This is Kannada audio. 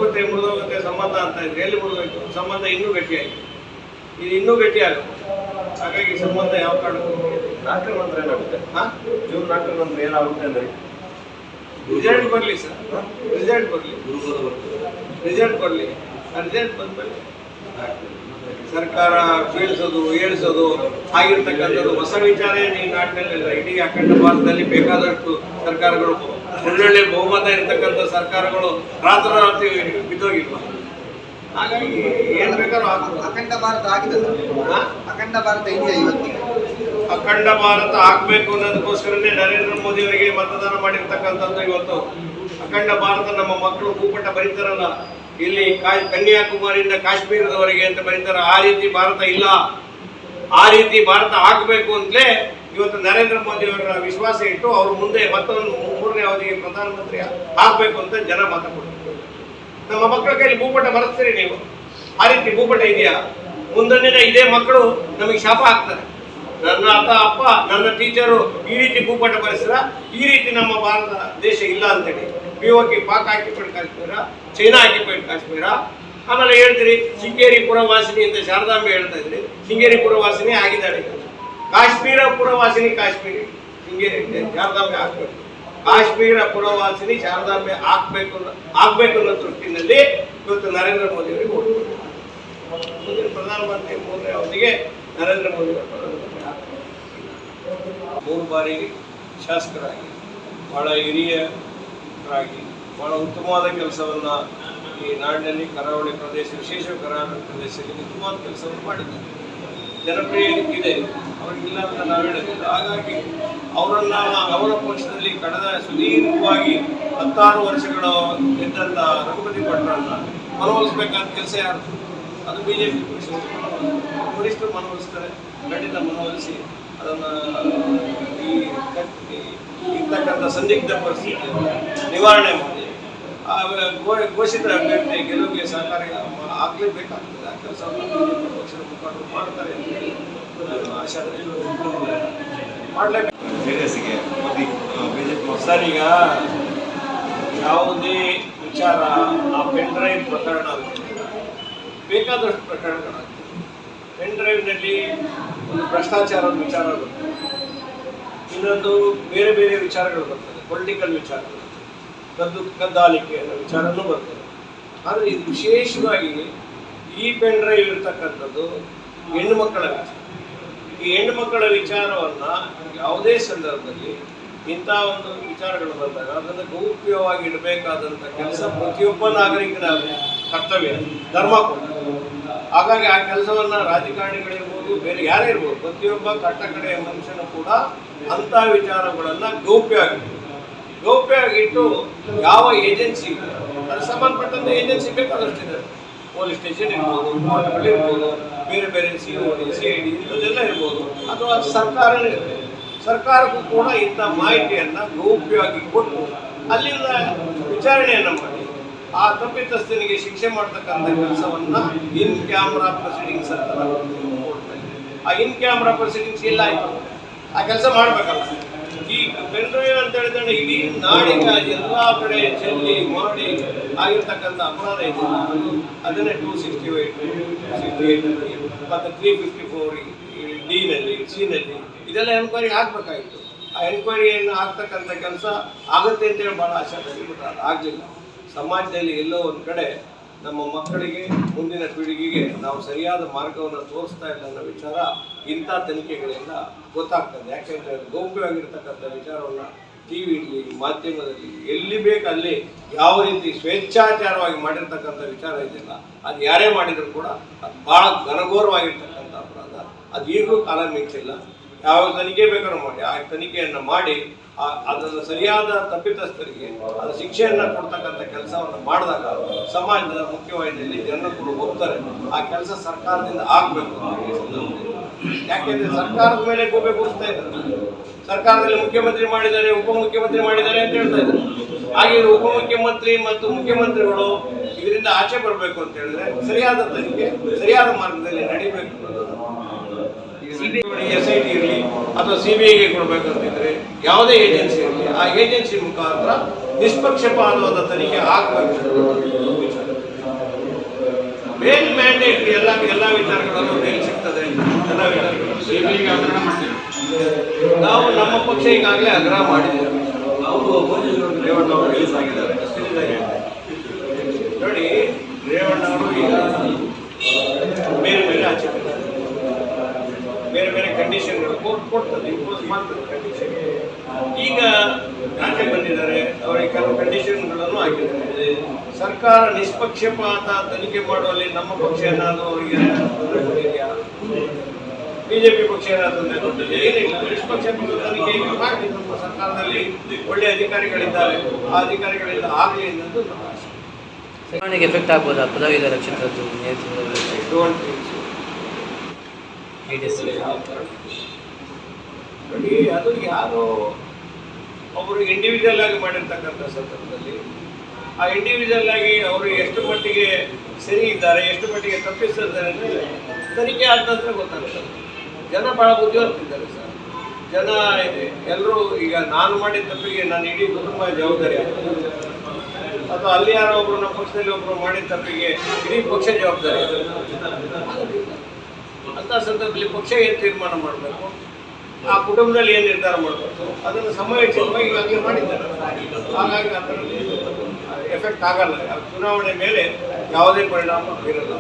ಮುರಿದೋಗುತ್ತೆ ಮುರಿದೋಗುತ್ತೆ ಸಂಬಂಧ ಅಂತ ಇದ್ರೆ ಎಲ್ಲಿ ಮುರಿದೋಯ್ತು? ಸಂಬಂಧ ಇನ್ನೂ ಗಟ್ಟಿಯಾಗಿದೆ, ಇದು ಇನ್ನೂ ಗಟ್ಟಿಯಾಗುತ್ತೆ. ಹಾಗಾಗಿ ಸಂಬಂಧ ಯಾವ ಕಾರಣಕ್ಕೂ ನಾಲ್ಕರ ನಂತರ ಏನಾಗುತ್ತೆ? ಜೂನ್ 4 ನಂತರ ಏನಾಗುತ್ತೆ ಅಂದ್ರೆ ರಿಸಲ್ಟ್ ಬರಲಿ ಸರ್, ರಿಸಲ್ಟ್ ಬರಲಿ, ರಿಸಲ್ಟ್ ಬರಲಿ. ರಿಸಲ್ಟ್ ಬಂದ್ಮೇಲೆ ಸರ್ಕಾರ ಬೀಳಿಸೋದು ಏಳಿಸೋದು ಆಗಿರ್ತಕ್ಕಂಥದ್ದು ಹೊಸ ವಿಚಾರ ಈ ನಾಡಿನಲ್ಲಿಲ್ಲ. ಇಡೀ ಅಖಂಡ ಭಾರತದಲ್ಲಿ ಬೇಕಾದಷ್ಟು ಸರ್ಕಾರಗಳು, ಒಳ್ಳೊಳ್ಳೆ ಬಹುಮತ ಇರತಕ್ಕಂಥ ಸರ್ಕಾರಗಳು ರಾತ್ರೋರಾತ್ರಿ ಬಿದ್ದೋಗಿಲ್ವ? ಹಾಗಾಗಿ ಏನ್ ಬೇಕಾದ್ರೂ ಅಖಂಡ ಭಾರತ ಆಗಿದೆ ಸರ್. ಅಖಂಡ ಭಾರತ ಇದೆಯಾ ಇವತ್ತಿಗೆ? ಅಖಂಡ ಭಾರತ ಆಗ್ಬೇಕು ಅನ್ನೋದಕ್ಕೋಸ್ಕರನೇ ನರೇಂದ್ರ ಮೋದಿ ಅವರಿಗೆ ಮತದಾನ ಮಾಡಿರ್ತಕ್ಕಂಥದ್ದು. ಇವತ್ತು ಅಖಂಡ ಭಾರತ ನಮ್ಮ ಮಕ್ಕಳು ಭೂಪಟ ಬರೀತಾರಲ್ಲ, ಇಲ್ಲಿ ಕನ್ಯಾಕುಮಾರಿಯಿಂದ ಕಾಶ್ಮೀರದವರೆಗೆ ಅಂತ ಬರೀತಾರೆ. ಆ ರೀತಿ ಭಾರತ ಇಲ್ಲ, ಆ ರೀತಿ ಭಾರತ ಆಗ್ಬೇಕು ಅಂತಲೇ ಇವತ್ತು ನರೇಂದ್ರ ಮೋದಿ ಅವರ ವಿಶ್ವಾಸ ಇಟ್ಟು ಅವರು ಮುಂದೆ ಮತ್ತೊಂದು 3ನೇ ಅವಧಿಗೆ ಪ್ರಧಾನಮಂತ್ರಿ ಆಗ್ಬೇಕು ಅಂತ ಜನ ಮತ ಕೊಡ್ತಾರೆ. ನಮ್ಮ ಮಕ್ಕಳ ಕೈಲಿ ಭೂಪಟ ಬರೆಸ್ತೀರಿ ನೀವು? ಆ ರೀತಿ ಭೂಪಟ ಇದೆಯಾ? ಮುಂದೊಂದಿನ ಇದೇ ಮಕ್ಕಳು ನಮಗೆ ಶಾಪ ಹಾಕ್ತಾರೆ. ನನ್ನ ಅಪ್ಪ ನನ್ನ ಟೀಚರು ಈ ರೀತಿ ಭೂಪಟ ಬರೆಸಿದ್ರ ಈ ರೀತಿ ನಮ್ಮ ಭಾರತ ದೇಶ ಇಲ್ಲ ಅಂತೇಳಿ POK Pak occupied Kashmir, China occupied Kashmir. ಆಮೇಲೆ ಹೇಳ್ತೀರಿ ಶೃಂಗೇರಿ ಪುರವಾಸಿನಿ ಅಂತ ಶಾರದಾಂಬೆ ಹೇಳ್ತಾ ಇದ್ರಿ. ಶೃಂಗೇರಿ ಪುರವಾಸಿನಿ ಆಗಿದ್ದಾಳೆ. ಕಾಶ್ಮೀರ ಪುರವಾಸಿನಿ ಕಾಶ್ಮೀರಿ, ಶೃಂಗೇರಿ ಶಾರದಾಂಬೆ ಆಗ್ಬೇಕು. ಕಾಶ್ಮೀರ ಪುರವಾಸಿನಿ ಶಾರದಾಂಬೆ ಆಗ್ಬೇಕು ಅನ್ನೋ ದೃಷ್ಟಿನಲ್ಲಿ ಇವತ್ತು ನರೇಂದ್ರ ಮೋದಿ ಅವರಿಗೆ ಓಟ್ ಮುಂದಿನ ಪ್ರಧಾನಮಂತ್ರಿ 3ನೇ ಅವಧಿಗೆ ನರೇಂದ್ರ ಮೋದಿ ಅವರು ಪ್ರಧಾನಮಂತ್ರಿ ಆಗ್ತಾರೆ. 3 ಬಾರಿ ಶಾಸಕರಾಗಿ ಬಹಳ ಹಿರಿಯರಾಗಿ ಬಹಳ ಉತ್ತಮವಾದ ಕೆಲಸವನ್ನು ಈ ನಾಡಿನಲ್ಲಿ ಕರಾವಳಿ ಪ್ರದೇಶ, ವಿಶೇಷ ಕರಾವಳಿ ಪ್ರದೇಶದಲ್ಲಿ ಉತ್ತಮವಾದ ಕೆಲಸವನ್ನು ಮಾಡಿದ್ದಾರೆ. ಜನಪ್ರಿಯ ಇದೆ, ಅವರಿಗಿಲ್ಲ ಅಂತ ನಾವು ಹೇಳೋದಿಲ್ಲ. ಹಾಗಾಗಿ ಅವರ ಪಕ್ಷದಲ್ಲಿ ಕಳೆದ ಸುದೀರ್ಘವಾಗಿ 16 ವರ್ಷಗಳು ಇದ್ದಂಥ ರಘುಪತಿ ಭಟ್ರನ್ನ ಮನವೊಲಿಸಬೇಕಾದ ಕೆಲಸ ಯಾರು? ಅದು BJP ಪಕ್ಷ. ವರಿಷ್ಠರು ಮನವೊಲಿಸ್ತಾರೆ, ಖಂಡಿತ ಮನವೊಲಿಸಿ ಅದನ್ನು ಇರ್ತಕ್ಕಂಥ ಸಂದಿಗ್ಧ ಪರಿಸ್ಥಿತಿಯನ್ನು ನಿವಾರಣೆ ಮಾಡಿ ಘೋಷಿತ ಅಭ್ಯರ್ಥಿ ಗೆಲುವಿಗೆ ಸಹಕಾರ ಆಗಲೇಬೇಕಾಗ್ತದೆ. ಆ ಕೆಲಸವನ್ನು BJP ಪಕ್ಷದ ಮುಖಂಡರು ಮಾಡ್ತಾರೆ ಅಂತ ಹೇಳಿ ಆಶಾದಲ್ಲಿ ಮಾಡಲೇಬೇಕು. ಸರ್, ಈಗ ಯಾವುದೇ ವಿಚಾರ ಆ ಪೆನ್ ಡ್ರೈವ್ ಪ್ರಕರಣ ಬೇಕಾದಷ್ಟು ಪ್ರಕರಣಗಳಾಗ್ತದೆ. ಪೆನ್ ಡ್ರೈವ್ನಲ್ಲಿ ಒಂದು ಭ್ರಷ್ಟಾಚಾರದ ವಿಚಾರ ಬರ್ತದೆ, ಇನ್ನೊಂದು ಬೇರೆ ಬೇರೆ ವಿಚಾರಗಳು ಬರ್ತದೆ, ಪೊಲಿಟಿಕಲ್ ವಿಚಾರಗಳು, ಕದ್ದಾಲಿಕೆ ಅನ್ನೋ ವಿಚಾರನೂ ಬರ್ತದೆ. ಆದರೆ ಇದು ವಿಶೇಷವಾಗಿ ಈ ಪೆನ್ ಡ್ರೈವ್ ಇರ್ತಕ್ಕಂಥದ್ದು ಹೆಣ್ಣು ಮಕ್ಕಳ ವಿಚಾರ. ಈ ಹೆಣ್ಣು ಮಕ್ಕಳ ವಿಚಾರವನ್ನು ಯಾವುದೇ ಸಂದರ್ಭದಲ್ಲಿ ಇಂಥ ಒಂದು ವಿಚಾರಗಳು ಬಂದಾಗ ಅದನ್ನು ಗೌಪ್ಯವಾಗಿ ಇಡಬೇಕಾದಂಥ ಕೆಲಸ ಪ್ರತಿಯೊಬ್ಬ ನಾಗರಿಕನ ಕರ್ತವ್ಯ, ಧರ್ಮ ಕೂಡ. ಹಾಗಾಗಿ ಆ ಕೆಲಸವನ್ನು ರಾಜಕಾರಣಿಗಳಿರ್ಬೋದು, ಬೇರೆ ಯಾರೇ ಇರ್ಬೋದು, ಪ್ರತಿಯೊಬ್ಬ ಕಟ್ಟಕಡೆಯ ಮನುಷ್ಯನು ಕೂಡ ಅಂಥ ವಿಚಾರಗಳನ್ನು ಗೌಪ್ಯವಾಗಿಟ್ಟು ಯಾವ ಏಜೆನ್ಸಿ ಅದು ಸಂಬಂಧಪಟ್ಟಂಥ ಏಜೆನ್ಸಿ ಬೇಕಾದಷ್ಟಿದೆ. ಪೊಲೀಸ್ ಸ್ಟೇಷನ್ ಇರ್ಬೋದು, ಕೋರ್ಟ್ಗಳಿರ್ಬೋದು, ಬೇರೆ ಬೇರೆ COD, CID ಇದೆಲ್ಲ ಇರ್ಬೋದು, ಅಥವಾ ಸರ್ಕಾರನೇ ಇರ್ತದೆ. ಸರ್ಕಾರಕ್ಕೂ ಕೂಡ ಇಂಥ ಮಾಹಿತಿಯನ್ನು ಗೌಪ್ಯವಾಗಿ ಕೊಟ್ಟು ಅಲ್ಲಿಂದ ವಿಚಾರಣೆಯನ್ನು ಮಾಡಿ ಆ ತಪ್ಪಿತಸ್ಥನಿಗೆ ಶಿಕ್ಷೆ ಮಾಡ್ತಕ್ಕಂಥ ಕೆಲಸವನ್ನು ಇನ್ ಕ್ಯಾಮ್ರಾ ಪ್ರೊಸೀಡಿಂಗ್ಸ್ ಅಂತ ಆ ಇನ್ ಕ್ಯಾಮ್ರಾ ಪ್ರೊಸೀಡಿಂಗ್ಸ್ ಎಲ್ಲ ಆಯಿತು, ಆ ಕೆಲಸ ಮಾಡಬೇಕಲ್ಲ. ಈ ಪೆನ್ ಡ್ರೈವ್ ಅಂತ ಹೇಳಿದ್ರೆ ಇಡೀ ನಾಡಿಗೆ ಎಲ್ಲ ಕಡೆ ಚೆಲ್ಲಿ ಮಾಡಿ ಆಗಿರ್ತಕ್ಕಂಥ ಅಪರಾಧ ಇದೆಯಲ್ಲ, ಅದನ್ನೇ 268 ಮತ್ತು 354 D-ನಲ್ಲಿ, C-ನಲ್ಲಿ ಇದೆಲ್ಲ ಎನ್ಕ್ವೈರಿ ಆಗಬೇಕಾಗಿತ್ತು. ಆ ಎನ್ಕ್ವೈರಿಯನ್ನು ಆಗ್ತಕ್ಕಂಥ ಕೆಲಸ ಆಗುತ್ತೆ ಅಂತೇಳಿ ಭಾಳ ಆಶೆ ಪಟ್ಟಿಬಿಟ್ರೆ ಅದು ಆಗಲಿಲ್ಲ. ಸಮಾಜದಲ್ಲಿ ಎಲ್ಲೋ ಒಂದು ಕಡೆ ನಮ್ಮ ಮಕ್ಕಳಿಗೆ, ಮುಂದಿನ ಪೀಳಿಗೆಗೆ ನಾವು ಸರಿಯಾದ ಮಾರ್ಗವನ್ನು ತೋರಿಸ್ತಾ ಇಲ್ಲ ಅನ್ನೋ ವಿಚಾರ ಇಂಥ ತನಿಖೆಗಳಿಂದ ಗೊತ್ತಾಗ್ತದೆ. ಯಾಕೆಂದರೆ ಗೌಪ್ಯವಾಗಿರ್ತಕ್ಕಂಥ ವಿಚಾರವನ್ನು ಟಿವಿಯಲ್ಲಿ, ಮಾಧ್ಯಮದಲ್ಲಿ ಎಲ್ಲಿ ಬೇಕಲ್ಲಿ ಯಾವ ರೀತಿ ಸ್ವೇಚ್ಛಾಚಾರವಾಗಿ ಮಾಡಿರ್ತಕ್ಕಂಥ ವಿಚಾರ ಇದೆಯಲ್ಲ, ಅದು ಯಾರೇ ಮಾಡಿದರೂ ಕೂಡ ಅದು ಭಾಳ ಘನಘೋರವಾಗಿರ್ತಕ್ಕಂಥ ಅಪರಾಧ. ಅದು ಈಗಲೂ ಕಾಲ ಮಿಂಚಿಲ್ಲ. ಯಾವ ತನಿಖೆ ಬೇಕಾದ್ರೂ ಮಾಡಿ ಆ ತನಿಖೆಯನ್ನು ಮಾಡಿ ಅದನ್ನು ಸರಿಯಾದ ತಪ್ಪಿತಸ್ಥರಿಗೆ ಅದು ಶಿಕ್ಷೆಯನ್ನು ಕೊಡ್ತಕ್ಕಂಥ ಕೆಲಸವನ್ನು ಮಾಡಿದಾಗ ಸಮಾಜದ ಮುಖ್ಯವಾಹಿನಿಯಲ್ಲಿ ಜನರು ಕೂಡ ಹೋಗ್ತಾರೆ. ಆ ಕೆಲಸ ಸರ್ಕಾರದಿಂದ ಆಗಬೇಕು. ಯಾಕೆಂದರೆ ಸರ್ಕಾರದ ಮೇಲೆ ಗೂಬೆ ಕೂರಿಸ್ತಾ ಇದ್ದಾರೆ. ಸರ್ಕಾರದಲ್ಲಿ ಮುಖ್ಯಮಂತ್ರಿ ಮಾಡಿದ್ದಾರೆ, ಉಪಮುಖ್ಯಮಂತ್ರಿ ಮಾಡಿದ್ದಾರೆ ಅಂತ ಹೇಳ್ತಾ ಇದ್ದಾರೆ. ಹಾಗೆ ಉಪಮುಖ್ಯಮಂತ್ರಿ ಮತ್ತು ಮುಖ್ಯಮಂತ್ರಿಗಳು ಇದರಿಂದ ಆಚೆ ಬರಬೇಕು ಅಂತ ಹೇಳಿದ್ರೆ ಸರಿಯಾದ ತನಿಖೆ ಸರಿಯಾದ ಮಾರ್ಗದಲ್ಲಿ ನಡೀಬೇಕು. SIT ಇರಲಿ ಅಥವಾ CBIಗೆ ಕೊಡಬೇಕಂತಿದ್ರೆ ಯಾವುದೇ ಏಜೆನ್ಸಿ ಇರಲಿ, ಆ ಏಜೆನ್ಸಿ ಮುಖಾಂತರ ನಿಷ್ಪಕ್ಷಪಾತವಾದ ತನಿಖೆ ಆಗಬೇಕು. ಏನು ಮ್ಯಾಂಡೇಟ್ ಎಲ್ಲ ವಿಚಾರಗಳನ್ನು ಎಲ್ಲಿ ಸಿಗ್ತದೆ? ಎಲ್ಲ ವಿಚಾರಗಳು ನಾವು ನಮ್ಮ ಪಕ್ಷ ಈಗಾಗಲೇ ಆಗ್ರಹ ಮಾಡಿದ್ದೇವೆ. ರೇವಣ್ಣ ಅವರು ರಿಲೀಸ್ ಆಗಿದ್ದಾರೆ. ನೋಡಿ, ರೇವಣ್ಣ ಅವರು ಈಗ ಬೇರೆ ಬೇರೆ ಆಚೆ ಬೇರೆ ಬೇರೆ ಕಂಡೀಷನ್ಗಳು ಕೋರ್ಟ್ ಕೊಡ್ತದೆ, ಇಂಪೋಸ್ ಮಾಡ್ತದೆ ಕಂಡೀಷನ್. ಈಗ ಆಚೆ ಬಂದಿದ್ದಾರೆ, ಅವರಿಗೆ ಕೆಲವು ಕಂಡೀಷನ್ಗಳನ್ನು ಹಾಕಿದ್ದಾರೆ. ಸರ್ಕಾರ ನಿಷ್ಪಕ್ಷಪಾತ ತನಿಖೆ ಮಾಡುವಲ್ಲಿ ನಮ್ಮ ಪಕ್ಷ ಏನಾದರೂ ಅವರಿಗೆ ತೊಂದರೆ ಕೊಟ್ಟಿದೆಯಾ? ಬಿಜೆಪಿ ಪಕ್ಷ ಏನಾದರೂ ತೊಂದರೆ ಕೊಟ್ಟಿದೆ? ಏನಿಲ್ಲ. ನಿಷ್ಪಕ್ಷಪಾತ ತನಿಖೆ ಈಗ ಮಾಡಿ. ನಮ್ಮ ಸರ್ಕಾರದಲ್ಲಿ ಒಳ್ಳೆಯ ಅಧಿಕಾರಿಗಳಿದ್ದಾರೆ, ಆ ಅಧಿಕಾರಿಗಳಿಂದ ಆಗಲಿ ಅನ್ನೋದು ನಮ್ಮ ಆಸೆ. ಚುನಾವಣೆಗೆ ಎಫೆಕ್ಟ್ ಆಗ್ಬೋದಾ ಪದವೀಧರ ಕ್ಷೇತ್ರದ್ದು ನೋಡಿ, ಅದು ಯಾರು ಒಬ್ಬರು ಇಂಡಿವಿಜುವಲ್ ಆಗಿ ಮಾಡಿರ್ತಕ್ಕಂಥ ಸಂದರ್ಭದಲ್ಲಿ ಆ ಇಂಡಿವಿಜುವಲ್ ಆಗಿ ಅವರು ಎಷ್ಟು ಮಟ್ಟಿಗೆ ಸರಿ ಇದ್ದಾರೆ, ಎಷ್ಟು ಮಟ್ಟಿಗೆ ತಪ್ಪಿಸಿದ್ದಾರೆ ಅಂದರೆ ತನಿಖೆ ಆದ ನಂತರ ಗೊತ್ತಾಗ್ತದೆ. ಜನ ಭಾಳ ಬುದ್ಧಿವಂತಿದ್ದಾರೆ ಸರ್. ಜನ ಇದೆ ಎಲ್ಲರೂ. ಈಗ ನಾನು ಮಾಡಿದ ತಪ್ಪಿಗೆ ನಾನು ಇಡೀ ಕುಟುಂಬ ಜವಾಬ್ದಾರಿ ಆಗ್ತದೆ, ಅಥವಾ ಅಲ್ಲಿ ಯಾರೋ ಒಬ್ರು ನಮ್ಮ ಪಕ್ಷದಲ್ಲಿ ಒಬ್ಬರು ಮಾಡಿದ ತಪ್ಪಿಗೆ ಇಡೀ ಪಕ್ಷ ಜವಾಬ್ದಾರಿ ಅಂತ ಸಂದರ್ಭದಲ್ಲಿ ಪಕ್ಷ ಏನು ತೀರ್ಮಾನ ಮಾಡಬೇಕು, ಆ ಕುಟುಂಬದಲ್ಲಿ ಏನು ನಿರ್ಧಾರ ಮಾಡಬೇಕು, ಅದನ್ನು ಸಮಯೋಚಿತವಾಗಿ ಈಗಾಗಲೇ ಮಾಡಿದ್ದಾರೆ. ಹಾಗಾಗಿ ಅದರಲ್ಲಿ ಎಫೆಕ್ಟ್ ಆಗಲ್ಲ. ಚುನಾವಣೆ ಮೇಲೆ ಯಾವುದೇ ಪರಿಣಾಮ ಬೀರಲ್ಲ.